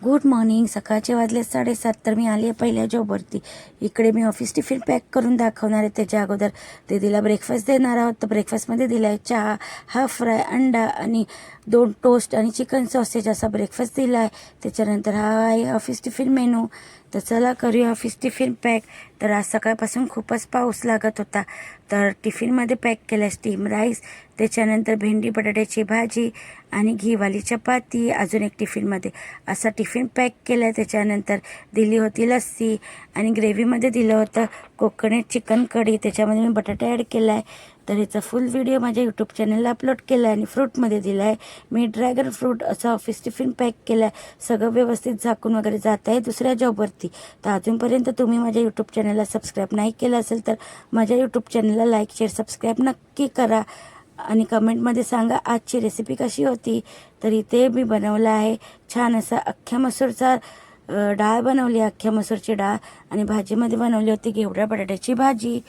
Good morning. सकाळचे वाजले 7:30 तर मी आली आहे पहिल्या जॉबवरती. इकडे मी ऑफिस टिफिन पॅक करून दाखवणार आहे. त्याच्या अगोदर दीदीला ब्रेकफास्ट देणार आहोत. तर ब्रेकफास्टमध्ये दिला आहे चहा, हाफ फ्राय, अंडा आणि 2 टोस्ट आणि चिकन सॉसेज असा ब्रेकफास्ट दिला आहे. त्याच्यानंतर हा आहे ऑफिस टिफिन मेनू. तर चला करूया ऑफिस टिफिन पॅक. तर आज सकाळपासून खूपच पाऊस लागत होता, तर टिफिनमध्ये पॅक केला स्टीम राईस, त्याच्यानंतर भेंडी बटाट्याची भाजी आणि घीवाली चपाती अजून एक टिफिनमध्ये असा टिफिन पॅक केला आहे. त्याच्यानंतर दिली होती लस्सी आणि ग्रेव्हीमध्ये दिलं होतं कोकोनट चिकन कढी, त्याच्यामध्ये मी बटाटा ॲड केला आहे. तर ह्याचा फुल व्हिडिओ माझ्या यूट्यूब चॅनलला अपलोड केला आहे. आणि फ्रूटमध्ये दिला आहे मी ड्रॅगन फ्रूट असं ऑफिस टिफिन पॅक केला आहे. सगळं व्यवस्थित झाकून वगैरे जात आहे दुसऱ्या जॉबवरती. तर अजूनपर्यंत तुम्ही माझ्या यूट्यूब चॅनलला सबस्क्राईब नाही केलं असेल तर माझ्या यूट्यूब चॅनलला लाईक शेअर सबस्क्राईब नक्की करा आणि कमेंटमध्ये सांगा आजची रेसिपी कशी होती. तर इथे मी बनवला आहे छान असा अख्ख्या मसूरचा डाळ बनवली, अख्ख्या मसूरची डाळ. आणि भाजीमध्ये बनवली होती घेवड्या बटाट्याची भाजी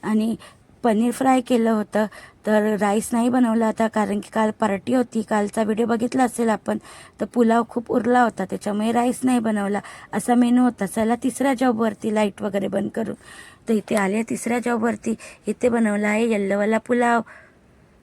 आणि पनीर फ्राय केलं होतं. तर राईस नाही बनवला होता कारण की काल पार्टी होती, कालचा व्हिडिओ बघितला असेल आपण. तर पुलाव खूप उरला होता त्याच्यामुळे राईस नाही बनवला, असा मेनू होता. चला तिसऱ्या जॉबवरती लाईट वगैरे बंद करून. तर इथे आले तिसऱ्या जॉबवरती. इथे बनवला आहे येल्लोवाला पुलाव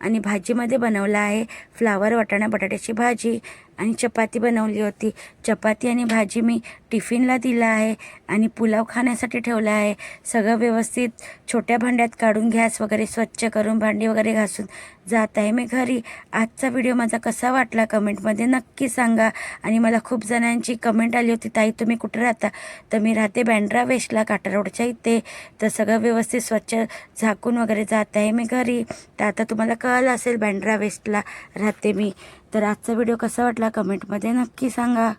आणि भाजीमध्ये बनवला आहे फ्लावर वाटाणा बटाट्याची भाजी आणि चपाती बनवली होती. चपाती आणि भाजी मी टिफिनला दिला आहे आणि पुलाव खाण्यासाठी ठेवला आहे. सगळं व्यवस्थित छोट्या भांड्यात काढून गॅस वगैरे स्वच्छ करून भांडी वगैरे घासून जात आहे मी घरी. आजचा व्हिडिओ माझा कसा वाटला कमेंटमध्ये नक्की सांगा. आणि मला खूप जणांची कमेंट आली होती, ताई तुम्ही कुठे राहता? तर मी राहते बँड्रा वेस्टला, काटा रोडच्या इथे. तर सगळं व्यवस्थित स्वच्छ झाकून वगैरे जात आहे मी घरी. तर आता तुम्हाला कळलं असेल बँड्रा वेस्टला राहते मी. तर आजचा व्हिडिओ कसा वाटला कमेंटमध्ये नक्की सांगा.